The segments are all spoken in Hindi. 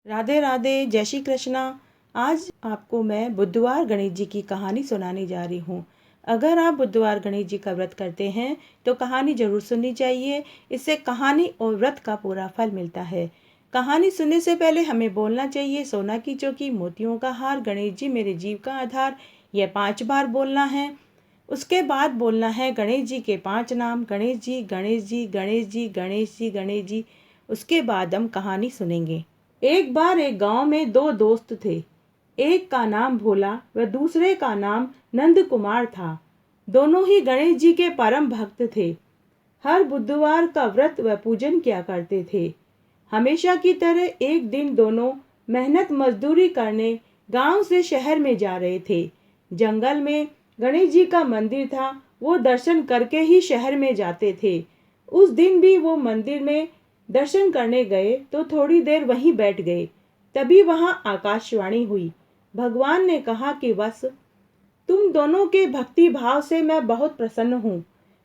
राधे राधे, जय श्री कृष्णा। आज आपको मैं बुधवार गणेश जी की कहानी सुनाने जा रही हूँ। अगर आप बुधवार गणेश जी का व्रत करते हैं तो कहानी जरूर सुननी चाहिए। इससे कहानी और व्रत का पूरा फल मिलता है। कहानी सुनने से पहले हमें बोलना चाहिए, सोना की चौकी मोतियों का हार, गणेश जी मेरे जीव का आधार। यह 5 बार बोलना है। उसके बाद बोलना है गणेश जी के 5 नाम, गणेश जी गणेश जी गणेश जी गणेश जी गणेश जी। उसके बाद हम कहानी सुनेंगे। एक बार एक गांव में 2 दोस्त थे। एक का नाम भोला व दूसरे का नाम नंद कुमार था। दोनों ही गणेश जी के परम भक्त थे। हर बुधवार का व्रत व पूजन किया करते थे। हमेशा की तरह एक दिन दोनों मेहनत मजदूरी करने गांव से शहर में जा रहे थे। जंगल में गणेश जी का मंदिर था। वो दर्शन करके ही शहर में जाते थे। उस दिन भी वो मंदिर में दर्शन करने गए तो थोड़ी देर वहीं बैठ गए। तभी वहां आकाशवाणी हुई। भगवान ने कहा कि बस तुम दोनों के भक्ति भाव से मैं बहुत प्रसन्न हूँ।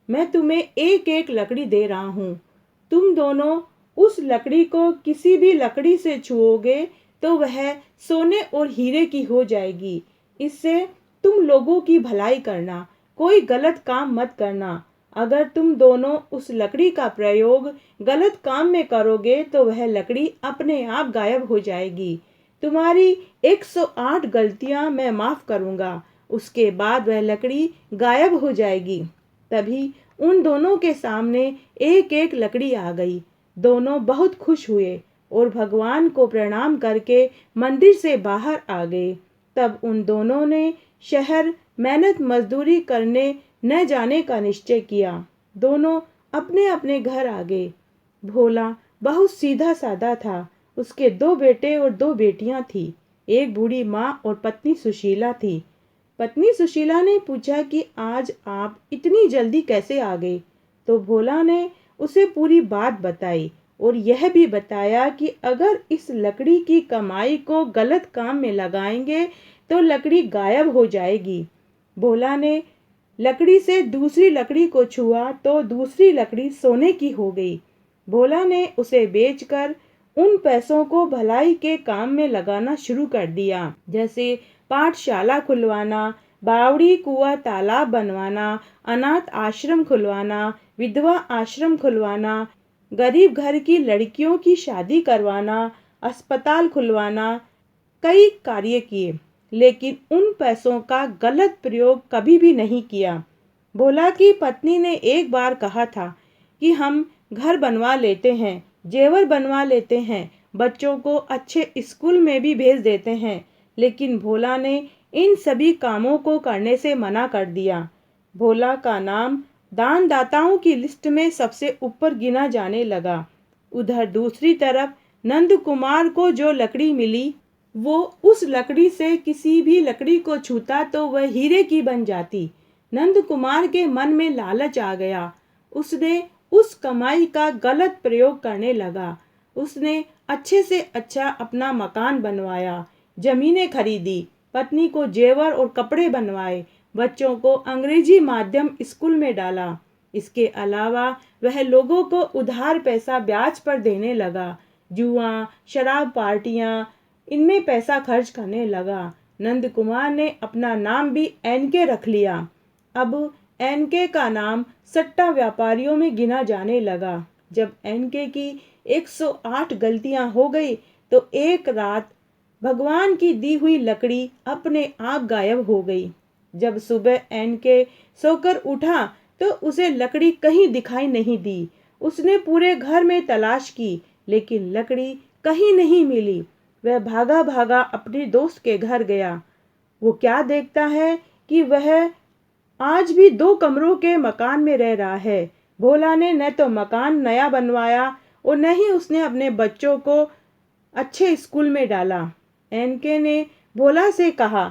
मैं तुम्हें एक एक लकड़ी दे रहा हूँ। तुम दोनों उस लकड़ी को किसी भी लकड़ी से छुओगे तो वह सोने और हीरे की हो जाएगी। इससे तुम लोगों की भलाई करना, कोई गलत काम मत करना। अगर तुम दोनों उस लकड़ी का प्रयोग गलत काम में करोगे तो वह लकड़ी अपने आप गायब हो जाएगी। तुम्हारी 108 गलतियां मैं माफ करूंगा। उसके बाद वह लकड़ी गायब हो जाएगी। तभी उन दोनों के सामने एक एक लकड़ी आ गई। दोनों बहुत खुश हुए और भगवान को प्रणाम करके मंदिर से बाहर आ गए। तब उन दोनों ने शहर मेहनत मजदूरी करने न जाने का निश्चय किया। दोनों अपने अपने घर आ गए। भोला बहुत सीधा साधा था। उसके 2 बेटे और 2 बेटियां थी। एक बूढ़ी माँ और पत्नी सुशीला थी। पत्नी सुशीला ने पूछा कि आज आप इतनी जल्दी कैसे आ गए। तो भोला ने उसे पूरी बात बताई और यह भी बताया कि अगर इस लकड़ी की कमाई को गलत काम में लगाएंगे तो लकड़ी गायब हो जाएगी। भोला ने लकड़ी से दूसरी लकड़ी को छुआ तो दूसरी लकड़ी सोने की हो गई। भोला ने उसे बेचकर उन पैसों को भलाई के काम में लगाना शुरू कर दिया, जैसे पाठशाला खुलवाना, बावड़ी कुआं तालाब बनवाना, अनाथ आश्रम खुलवाना, विधवा आश्रम खुलवाना, गरीब घर की लड़कियों की शादी करवाना, अस्पताल खुलवाना। कई कार्य किए, लेकिन उन पैसों का गलत प्रयोग कभी भी नहीं किया। भोला की पत्नी ने एक बार कहा था कि हम घर बनवा लेते हैं, जेवर बनवा लेते हैं, बच्चों को अच्छे स्कूल में भी भेज देते हैं, लेकिन भोला ने इन सभी कामों को करने से मना कर दिया। भोला का नाम दानदाताओं की लिस्ट में सबसे ऊपर गिना जाने लगा। उधर दूसरी तरफ नंद कुमार को जो लकड़ी मिली, वो उस लकड़ी से किसी भी लकड़ी को छूता तो वह हीरे की बन जाती। नंद कुमार के मन में लालच आ गया। उसने उस कमाई का गलत प्रयोग करने लगा। उसने अच्छे से अच्छा अपना मकान बनवाया, जमीनें खरीदी, पत्नी को जेवर और कपड़े बनवाए, बच्चों को अंग्रेजी माध्यम स्कूल में डाला। इसके अलावा वह लोगों को उधार पैसा ब्याज पर देने लगा। जुआ, शराब पार्टियां, इनमें पैसा खर्च करने लगा। नंद कुमार ने अपना नाम भी एनके रख लिया। अब एनके का नाम सट्टा व्यापारियों में गिना जाने लगा। जब एनके की 108 गलतियां हो गई तो एक रात भगवान की दी हुई लकड़ी अपने आप गायब हो गई। जब सुबह एनके सोकर उठा तो उसे लकड़ी कहीं दिखाई नहीं दी। उसने पूरे घर में तलाश की, लेकिन लकड़ी कहीं नहीं मिली। वह भागा भागा अपने दोस्त के घर गया। वो क्या देखता है कि वह आज भी 2 कमरों के मकान में रह रहा है। भोला ने न तो मकान नया बनवाया और न ही उसने अपने बच्चों को अच्छे स्कूल में डाला। एनके ने भोला से कहा,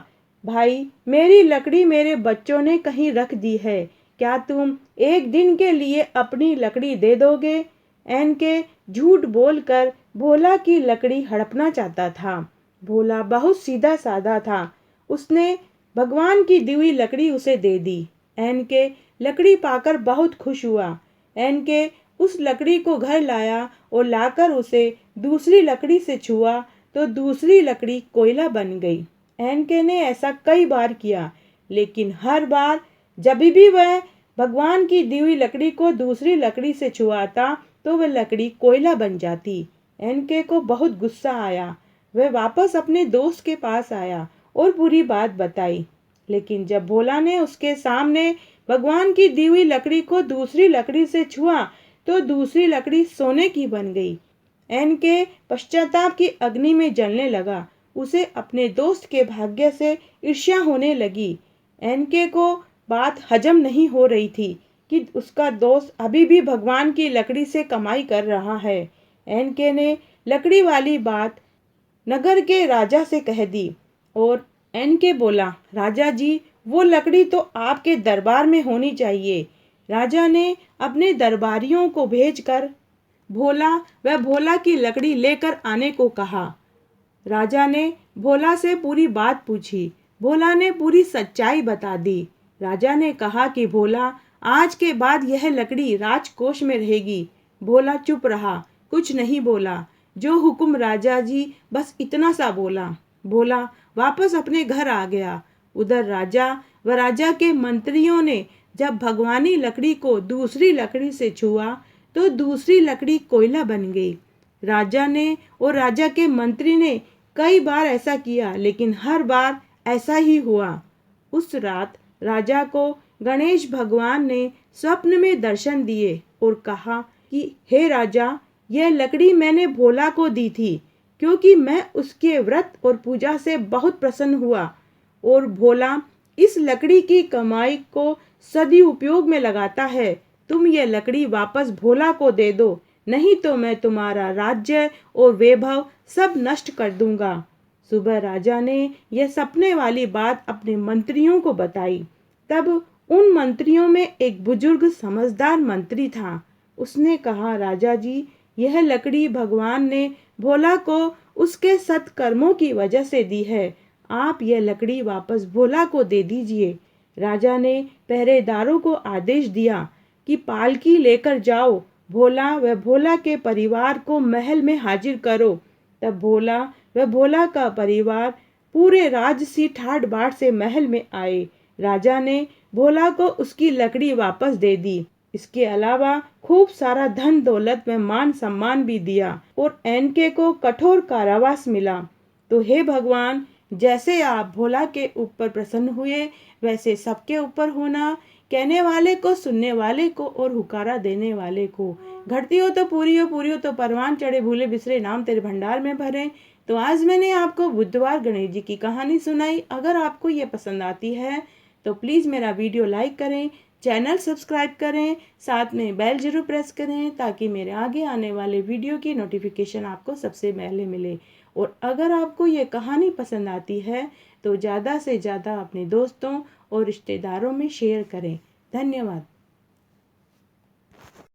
भाई मेरी लकड़ी मेरे बच्चों ने कहीं रख दी है, क्या तुम एक दिन के लिए अपनी लकड़ी दे दोगे? एनके झूठ बोलकर भोला की लकड़ी हड़पना चाहता था। भोला बहुत सीधा साधा था। उसने भगवान की दी हुई लकड़ी उसे दे दी। एनके लकड़ी पाकर बहुत खुश हुआ। एनके उस लकड़ी को घर लाया और लाकर उसे दूसरी लकड़ी से छुआ तो दूसरी लकड़ी कोयला बन गई। एनके ने ऐसा कई बार किया, लेकिन हर बार जब भी वह भगवान की दी हुई लकड़ी को दूसरी लकड़ी से छुआता तो वह लकड़ी कोयला बन जाती। एनके को बहुत गुस्सा आया। वह वापस अपने दोस्त के पास आया और पूरी बात बताई। लेकिन जब भोला ने उसके सामने भगवान की दी हुई लकड़ी को दूसरी लकड़ी से छुआ तो दूसरी लकड़ी सोने की बन गई। एनके पश्चाताप की अग्नि में जलने लगा। उसे अपने दोस्त के भाग्य से ईर्ष्या होने लगी। एनके को बात हजम नहीं हो रही थी कि उसका दोस्त अभी भी भगवान की लकड़ी से कमाई कर रहा है। एनके ने लकड़ी वाली बात नगर के राजा से कह दी और एनके बोला, राजा जी, वो लकड़ी तो आपके दरबार में होनी चाहिए। राजा ने अपने दरबारियों को भेजकर भोला की लकड़ी लेकर आने को कहा। राजा ने भोला से पूरी बात पूछी। भोला ने पूरी सच्चाई बता दी। राजा ने कहा कि भोला, आज के बाद यह लकड़ी राजकोष में रहेगी। भोला चुप रहा, कुछ नहीं बोला। जो हुक्म राजा जी, बस इतना सा बोला। भोला वापस अपने घर आ गया। उधर राजा व राजा के मंत्रियों ने जब भगवानी लकड़ी को दूसरी लकड़ी से छुआ तो दूसरी लकड़ी कोयला बन गई। राजा ने और राजा के मंत्री ने कई बार ऐसा किया, लेकिन हर बार ऐसा ही हुआ। उस रात राजा को गणेश भगवान ने स्वप्न में दर्शन दिए और कहा कि हे राजा, यह लकड़ी मैंने भोला को दी थी क्योंकि मैं उसके व्रत और पूजा से बहुत प्रसन्न हुआ और भोला इस लकड़ी की कमाई को सदुपयोग में लगाता है। तुम यह लकड़ी वापस भोला को दे दो, नहीं तो मैं तुम्हारा राज्य और वैभव सब नष्ट कर दूंगा। सुबह राजा ने यह सपने वाली बात अपने मंत्रियों को बताई। तब उन मंत्रियों में एक बुजुर्ग समझदार मंत्री था। उसने कहा, राजा जी, यह लकड़ी भगवान ने भोला को उसके सत्कर्मों की वजह से दी है। आप यह लकड़ी वापस भोला को दे दीजिए। राजा ने पहरेदारों को आदेश दिया कि पालकी लेकर जाओ, भोला व भोला के परिवार को महल में हाजिर करो। तब भोला व भोला का परिवार पूरे राजसी ठाट बाट से महल में आए। राजा ने भोला को उसकी लकड़ी वापस दे दी। इसके अलावा खूब सारा धन दौलत व मान सम्मान भी दिया और एनके को कठोर कारावास मिला। तो हे भगवान, जैसे आप भोला के ऊपर प्रसन्न हुए वैसे सबके ऊपर होना। कहने वाले को, सुनने वाले को और हुकारा देने वाले को। घटती हो तो पूरी हो, पूरी हो तो परवान चढ़े, भूले बिसरे नाम तेरे भंडार में भरे। तो आज मैंने आपको बुधवार गणेश जी की कहानी सुनाई। अगर आपको ये पसंद आती है तो प्लीज़ मेरा वीडियो लाइक करें, चैनल सब्सक्राइब करें, साथ में बेल जरूर प्रेस करें ताकि मेरे आगे आने वाले वीडियो की नोटिफिकेशन आपको सबसे पहले मिले। और अगर आपको ये कहानी पसंद आती है तो ज़्यादा से ज़्यादा अपने दोस्तों और रिश्तेदारों में शेयर करें। धन्यवाद।